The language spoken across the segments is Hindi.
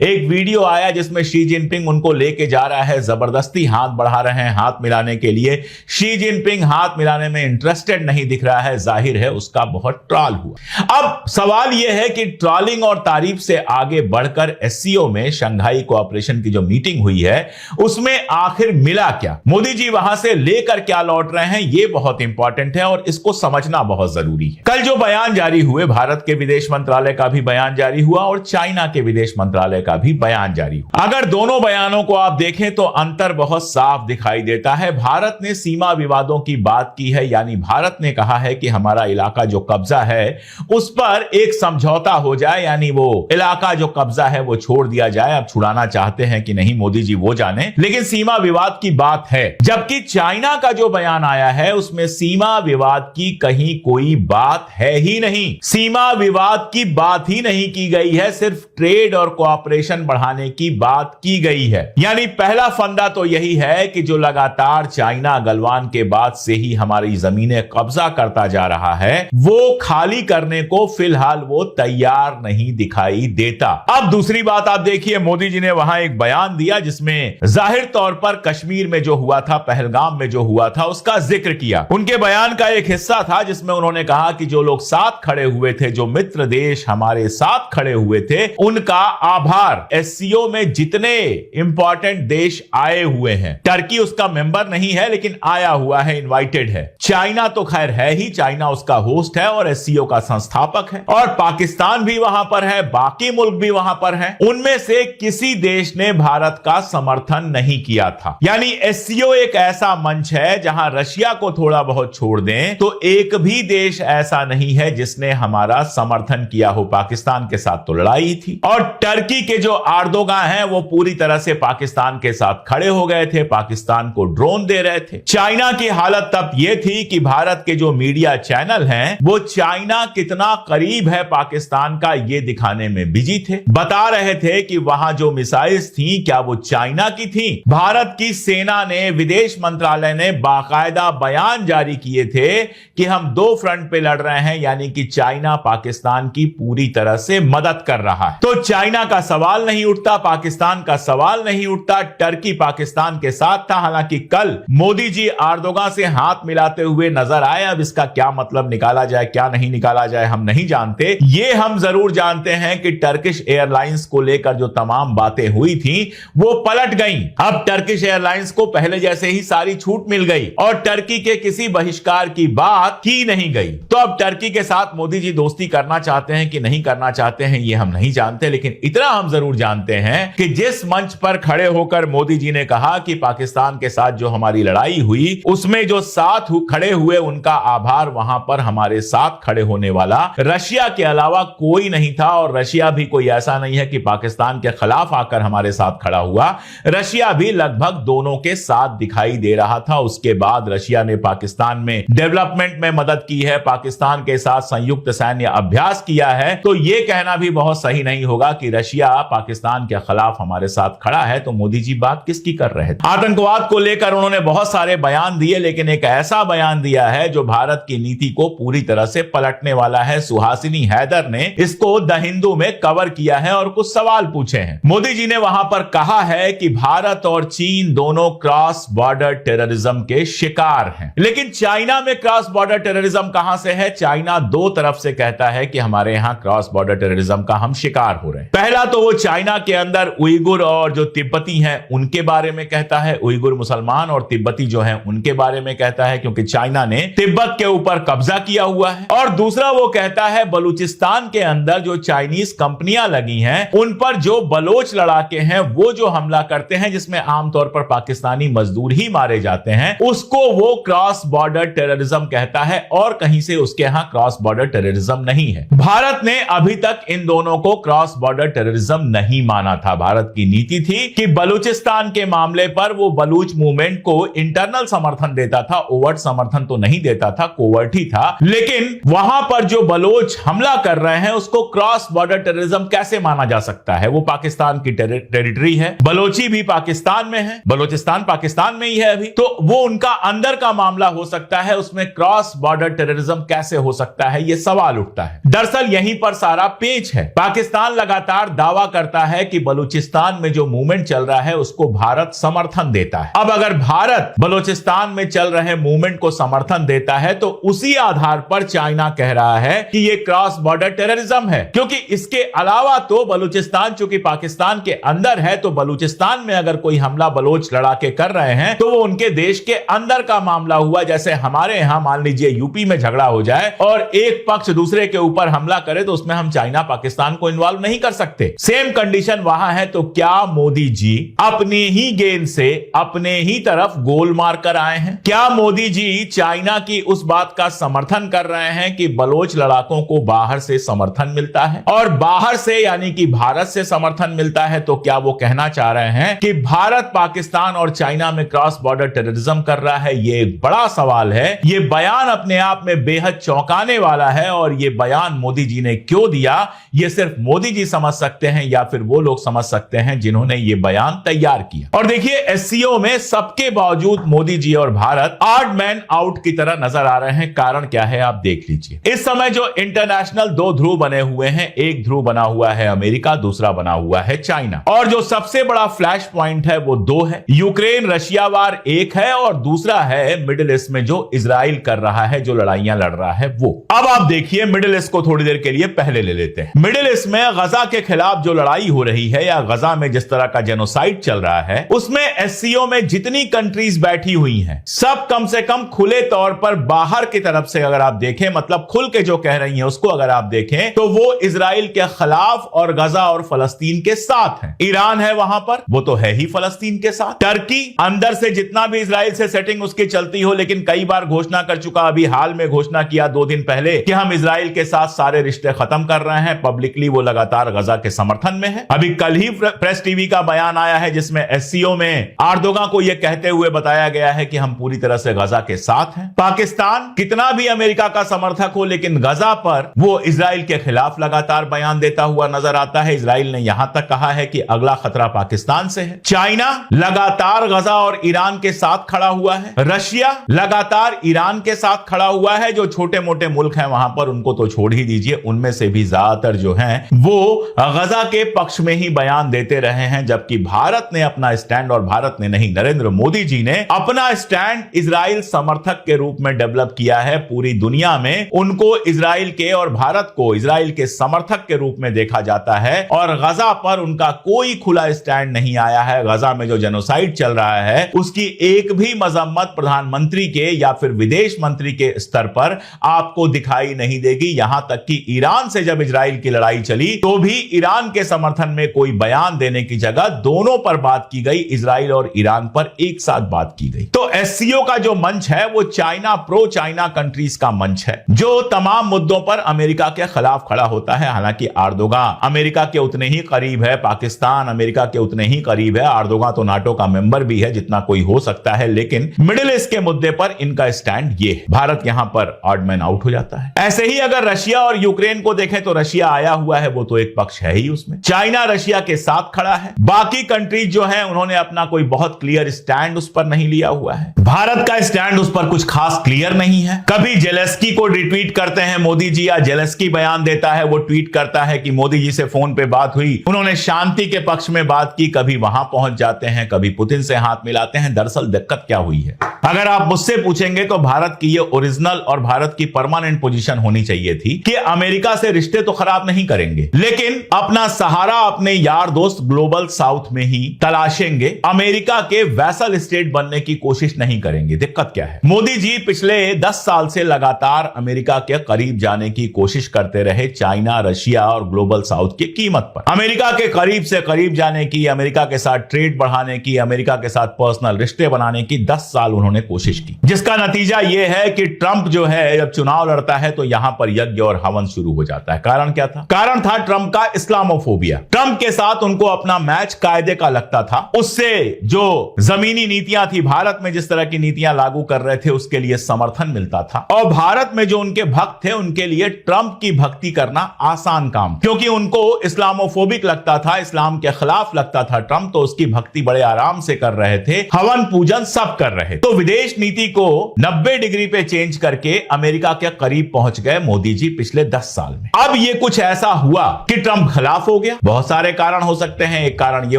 एक वीडियो आया जिसमें शी जिनपिंग उनको लेके जा रहा है, जबरदस्ती हाथ बढ़ा रहे हैं हाथ मिलाने के लिए। शी जिनपिंग हाथ मिलाने में इंटरेस्टेड नहीं दिख रहा है, जाहिर है उसका बहुत ट्रॉल हुआ। अब सवाल यह है कि ट्रॉलिंग और तारीफ से आगे बढ़कर एससीओ में शंघाई कोऑपरेशन की जो मीटिंग हुई है उसमें आखिर मिला क्या, मोदी जी वहां से लेकर क्या लौट रहे हैं, यह बहुत इंपॉर्टेंट है और इसको समझना बहुत जरूरी है। कल जो बयान जारी हुए, भारत के विदेश मंत्रालय का भी बयान जारी हुआ और चाइना के विदेश मंत्रालय का भी बयान जारी हुआ। अगर दोनों बयानों को आप देखें तो अंतर बहुत साफ दिखाई देता है। भारत ने सीमा विवादों की बात की है, यानी भारत ने कहा है कि हमारा इलाका जो कब्जा है उस पर एक समझौता हो जाए, यानी वो इलाका जो कब्जा है वो छोड़ दिया जाए। अब छुड़ाना चाहते हैं कि नहीं मोदी जी वो जाने, लेकिन सीमा विवाद की बात है। जबकि चाइना का जो बयान आया है उसमें सीमा विवाद की कहीं कोई बात है ही नहीं, सीमा विवाद की बात ही नहीं की गई है, सिर्फ ट्रेड और कोऑपरेशन बढ़ाने की बात की गई है। यानी पहला फंदा तो यही है कि जो लगातार चाइना गलवान के बाद से ही हमारी जमीनें कब्जा करता जा रहा है वो खाली करने को फिलहाल वो तैयार नहीं दिखाई देता। अब दूसरी बात आप देखिए, मोदी जी ने वहां एक बयान दिया जिसमें जाहिर तौर पर कश्मीर में जो हुआ था, पहलगाम में जो हुआ था उसका जिक्र किया। उनके बयान का एक हिस्सा था जिसमें उन्होंने कहा कि जो लोग साथ खड़े हुए थे, जो मित्र देश हमारे साथ खड़े हुए थे, उनका आभार। एससीओ में जितने इंपॉर्टेंट देश आए हुए हैं, टर्की उसका मेंबर नहीं है लेकिन आया हुआ है, इनवाइटेड है। चाइना तो खैर है ही, चाइना उसका होस्ट है और एससीओ का संस्थापक है, और पाकिस्तान भी वहां पर है, बाकी मुल्क भी वहां पर है। उनमें से किसी देश ने भारत का समर्थन नहीं किया था। यानी एससीओ एक ऐसा मंच है जहां रशिया को थोड़ा बहुत छोड़ दें तो एक भी देश ऐसा नहीं है जिसने हमारा समर्थन किया हो। पाकिस्तान के साथ तो लड़ाई थी, और टर्की के जो एर्दोगान हैं वो पूरी तरह से पाकिस्तान के साथ खड़े हो गए थे, पाकिस्तान को ड्रोन दे रहे थे। चाइना की हालत तब यह थी कि भारत के जो मीडिया चैनल हैं वो चाइना कितना करीब है पाकिस्तान का ये दिखाने में बिजी थे, बता रहे थे कि वहां जो मिसाइल्स थी क्या वो चाइना की थी। भारत की सेना ने, विदेश मंत्रालय ने बाकायदा बयान जारी किए थे कि हम दो फ्रंट पे लड़ रहे हैं, यानी कि चाइना पाकिस्तान की पूरी तरह से मदद कर रहा है। तो चाइना का सवाल नहीं उठता, पाकिस्तान का सवाल नहीं उठता, टर्की पाकिस्तान के साथ था। हालांकि कल मोदी जी एर्दोगान से हाथ मिलाते हुए नजर आए। अब इसका क्या मतलब निकाला जाए, क्या नहीं निकाला जाए, हम नहीं जानते। ये हम जरूर जानते हैं कि टर्किश एयरलाइंस को लेकर जो तमाम बातें हुई थी वो पलट गई। अब टर्किश एयरलाइंस को पहले जैसे ही सारी छूट मिल गई और टर्की के किसी बहिष्कार की बात की नहीं गई। तो अब टर्की के साथ मोदी जी दोस्ती करना चाहते हैं कि नहीं करना चाहते हैं ये हम नहीं जानते, लेकिन इतना हम जरूर जानते हैं कि जिस मंच पर खड़े होकर मोदी जी ने कहा कि पाकिस्तान के साथ जो हमारी लड़ाई हुई उसमें जो साथ खड़े हुए उनका आभार, वहां पर हमारे साथ खड़े होने वाला रशिया के अलावा कोई नहीं था। और रशिया भी कोई ऐसा नहीं है कि पाकिस्तान के खिलाफ आकर हमारे साथ खड़ा हुआ, रशिया भी लगभग दोनों के साथ दिखाई दे रहा था। उसके बाद रशिया ने पाकिस्तान में डेवलपमेंट में मदद की है, पाकिस्तान के साथ संयुक्त सैन्य अभ्यास किया है। तो यह कहना भी बहुत सही नहीं होगा कि रशिया पाकिस्तान के खिलाफ हमारे साथ खड़ा है। तो मोदी जी बात किसकी कर रहे थे? आतंकवाद को लेकर उन्होंने बहुत सारे बयान दिए, लेकिन एक ऐसा बयान दिया है जो भारत की नीति को पूरी तरह से पलटने वाला है। सुहासिनी हैदर ने इसको द हिंदू में कवर किया है और कुछ सवाल पूछे हैं। मोदी जी ने वहां पर कहा है कि भारत और चीन दोनों क्रॉस बॉर्डर टेररिज्म के शिकार हैं। लेकिन चाइना में क्रॉस बॉर्डर टेररिज्म कहां से है? चाइना दो तरफ से कहता है कि हमारे यहां क्रॉस बॉर्डर टेररिज्म का हम शिकार हो रहे हैं। पहला तो वो चाइना के अंदर उइगुर और जो तिब्बती हैं उनके बारे में कहता है, उइगुर मुसलमान और तिब्बती जो हैं उनके बारे में कहता है, क्योंकि चाइना ने तिब्बत के ऊपर कब्जा किया हुआ है। और दूसरा वो कहता है बलूचिस्तान के अंदर जो चाइनीज कंपनियां लगी हैं उन पर जो बलोच लड़ाके हैं वो जो हमला करते हैं, जिसमें आमतौर पर पाकिस्तानी मजदूर ही मारे जाते हैं, उसको वो क्रॉस बॉर्डर टेररिज्म कहता है। और कहीं से उसके यहां क्रॉस बॉर्डर टेररिज्म नहीं है। भारत ने अभी तक इन दोनों को क्रॉस बॉर्डर टेररिज्म नहीं माना था। भारत की नीति थी कि बलूचिस्तान के मामले पर वो बलूच मूवमेंट को इंटरनल समर्थन देता था, ओवर्ट समर्थन तो नहीं देता था, कोवर्ट ही था। लेकिन वहां पर जो बलोच हमला कर रहे हैं उसको क्रॉस बॉर्डर टेररिज्म कैसे माना जा सकता है? वो पाकिस्तान की टेरिटरी है, बलोची भी पाकिस्तान में है, बलोचिस्तान पाकिस्तान में ही है अभी, तो वो उनका अंदर का मामला हो सकता है, उसमें क्रॉस बॉर्डर टेररिज्म कैसे हो सकता है? ये सवाल उठता है। दरअसल यहीं पर सारा पेच है। पाकिस्तान लगातार दावा करता है कि बलूचिस्तान में जो मूवमेंट चल रहा है उसको भारत समर्थन देता है। अब अगर भारत बलूचिस्तान में चल रहे मूवमेंट को समर्थन देता है तो उसी आधार पर चाइना कह रहा है कि ये क्रॉस बॉर्डर टेररिज्म है, क्योंकि इसके अलावा तो बलूचिस्तान चूंकि पाकिस्तान के अंदर है, तो बलूचिस्तान में अगर कोई हमला बलोच लड़ाके कर रहे हैं तो वो उनके देश के अंदर का मामला हुआ। जैसे हमारे यहां मान लीजिए यूपी में झगड़ा हो जाए और एक पक्ष दूसरे के ऊपर हमला करे तो उसमें हम चाइना पाकिस्तान को इन्वॉल्व नहीं कर सकते। सेम कंडीशन वहां है। तो क्या मोदी जी अपनी ही गेंद से अपने ही तरफ गोल मार कर आए हैं? क्या मोदी जी चाइना की उस बात का समर्थन कर रहे हैं कि बलोच लड़ाकों को बाहर से समर्थन मिलता है, और बाहर से यानी कि भारत से समर्थन मिलता है? तो क्या वो कहना चाह रहे हैं कि भारत पाकिस्तान और चाइना में क्रॉस बॉर्डर टेररिज्म कर रहा है? ये एक बड़ा सवाल है। ये बयान अपने आप में बेहद चौंकाने वाला है, और ये बयान मोदी जी ने क्यों दिया ये सिर्फ मोदी जी समझ सकते हैं या फिर वो लोग समझ सकते हैं जिन्होंने ये बयान तैयार किया। और देखिए एससीओ में सबके बावजूद मोदी जी और भारत ऑड मैन आउट की तरह नजर आ रहे हैं। कारण क्या है आप देख लीजिए। इस समय जो इंटरनेशनल दो ध्रुव बने हुए हैं, एक ध्रुव बना हुआ है अमेरिका, दूसरा बना हुआ है चाइना। और जो सबसे बड़ा फ्लैश पॉइंट है वो दो है, यूक्रेन रशिया वार एक है और दूसरा है मिडिल ईस्ट में जो इजराइल कर रहा है, जो लड़ाइयां लड़ रहा है वो। अब आप देखिए मिडिल ईस्ट को थोड़ी देर के लिए पहले ले लेते हैं। मिडिल ईस्ट में गजा के खिलाफ जो लड़ाई हो रही है या गजा में जिस तरह का जेनोसाइड चल रहा है, उसमें एससीओ में जितनी कंट्रीज बैठी हुई हैं सब कम से कम खुले तौर पर बाहर की तरफ से अगर आप देखें, मतलब खुल के जो कह रही हैं उसको अगर आप देखें तो वो इजराइल के खिलाफ और गजा और फलस्तीन के साथ है। ईरान है वहां पर, वो तो है ही फलस्तीन के साथ। टर्की अंदर से जितना भी इजराइल से सेटिंग उसकी चलती हो, लेकिन कई बार घोषणा कर चुका, अभी हाल में घोषणा किया 2 दिन पहले कि हम इजराइल के साथ सारे रिश्ते खत्म कर रहे हैं। पब्लिकली वो लगातार गजा के समर्थन में है। अभी कल ही प्रेस टीवी का बयान आया है जिसमें एससीओ में एर्दोगान को यह कहते हुए बताया गया है कि हम पूरी तरह से गजा के साथ हैं। पाकिस्तान कितना भी अमेरिका का समर्थक हो, लेकिन गजा पर वो इजराइल के खिलाफ लगातार बयान देता हुआ नजर आता है। इजराइल ने यहां तक कहा है कि अगला खतरा पाकिस्तान से है। चाइना लगातार गजा और ईरान के साथ खड़ा हुआ है। रशिया लगातार ईरान के साथ खड़ा हुआ है। जो छोटे मोटे मुल्क हैं वहां पर उनको तो छोड़ ही दीजिए, उनमें से भी ज्यादातर जो हैं वो गजा के पक्ष में ही बयान देते रहे हैं। जबकि भारत ने अपना स्टैंड, और भारत ने नहीं, नरेंद्र मोदी जी ने अपना स्टैंड इजराइल समर्थक के रूप में डेवलप किया है। पूरी दुनिया में उनको इजराइल के और भारत को इजराइल के समर्थक के रूप में देखा जाता है, और गजा पर उनका कोई खुला स्टैंड नहीं आया है। गजा में जो जेनोसाइड चल रहा है उसकी एक भी मजम्मत प्रधानमंत्री के या फिर विदेश मंत्री के स्तर पर आपको दिखाई नहीं देगी। यहां तक कि ईरान से जब इजराइल की लड़ाई चली तो भी ईरान के समर्थन में कोई बयान देने की जगह दोनों पर बात की गई, इजराइल और ईरान पर एक साथ बात की गई। तो एससीओ का जो मंच है वो चाइना, प्रो चाइना कंट्रीज का मंच है जो तमाम मुद्दों पर अमेरिका के खिलाफ खड़ा होता है। हालांकि एर्दोगान अमेरिका के उतने ही करीब है, पाकिस्तान अमेरिका के उतने ही करीब है। एर्दोगान तो नाटो का मेंबर भी है जितना कोई हो सकता है, लेकिन मिडिल ईस्ट के मुद्दे पर इनका स्टैंड ये है। भारत यहां पर ऑड मैन आउट हो जाता है। ऐसे ही अगर रशिया और यूक्रेन को देखें तो रशिया आया हुआ है, वो तो एक पक्ष है ही उसमें। चाइना रशिया के साथ खड़ा है। बाकी कंट्रीज जो है उन्होंने अपना कोई बहुत क्लियर स्टैंड उस पर नहीं लिया हुआ है। भारत का स्टैंड उस पर कुछ खास क्लियर नहीं है। कभी जेलेस्की को रिट्वीट करते हैं मोदी जी, या जेलेस्की बयान देता है, वो ट्वीट करता है कि मोदी जी से फोन पे बात हुई, उन्होंने शांति के पक्ष में बात की। कभी वहां पहुंच जाते हैं, कभी पुतिन से हाथ मिलाते हैं। दरअसल दिक्कत क्या हुई है, अगर आप मुझसे पूछेंगे तो भारत की ये ओरिजिनल और भारत की परमानेंट पोजीशन होनी चाहिए थी कि अमेरिका से रिश्ते तो खराब नहीं करेंगे, लेकिन अपना सहारा अपने यार दोस्त ग्लोबल साउथ में ही तलाशेंगे। अमेरिका के वैसल स्टेट बनने की कोशिश नहीं करेंगे। दिक्कत क्या है, मोदी जी पिछले 10 साल से लगातार अमेरिका के करीब जाने की कोशिश करते रहे, चाइना, रशिया और ग्लोबल साउथ की कीमत पर। अमेरिका के करीब से करीब जाने की, अमेरिका के साथ ट्रेड बढ़ाने की, अमेरिका के साथ पर्सनल रिश्ते बनाने की 10 साल उन्होंने कोशिश की, जिसका नतीजा यह है कि ट्रंप जो है जब चुनाव लड़ता है तो यहां पर यज्ञ और हवन शुरू हो जाता है। कारण क्या था? कारण था ट्रंप का इस्लामोफोबिया। ट्रंप के साथ उनको अपना मैच कायदे का लगता था। उससे जो जमीनी नीतियां थी, भारत में जिस तरह की नीतियां लागू कर रहे थे उसके लिए समर्थन मिलता था, और भारत में जो उनके भक्त थे उनके लिए ट्रंप की भक्ति करना आसान काम, क्योंकि उनको इस्लामोफोबिक लगता था, इस्लाम के खिलाफ लगता था ट्रंप, तो उसकी भक्ति बड़े आराम से कर रहे थे, हवन पूजन सब कर रहे। तो विदेश नीति को 90 डिग्री पे चेंज करके अमेरिका के करीब पहुंच गए मोदी जी पिछले 10 साल में। अब ये कुछ ऐसा हुआ कि ट्रंप खिलाफ हो गया? बहुत सारे कारण हो सकते हैं। एक कारण यह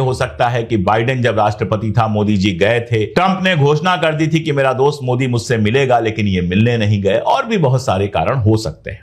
हो सकता है कि बाइडेन जब राष्ट्रपति था, मोदी जी गए थे, ट्रंप ने घोषणा कर दी थी कि मेरा दोस्त मोदी मुझसे मिलेगा, लेकिन ये मिलने नहीं गए। और भी बहुत सारे कारण हो सकते हैं।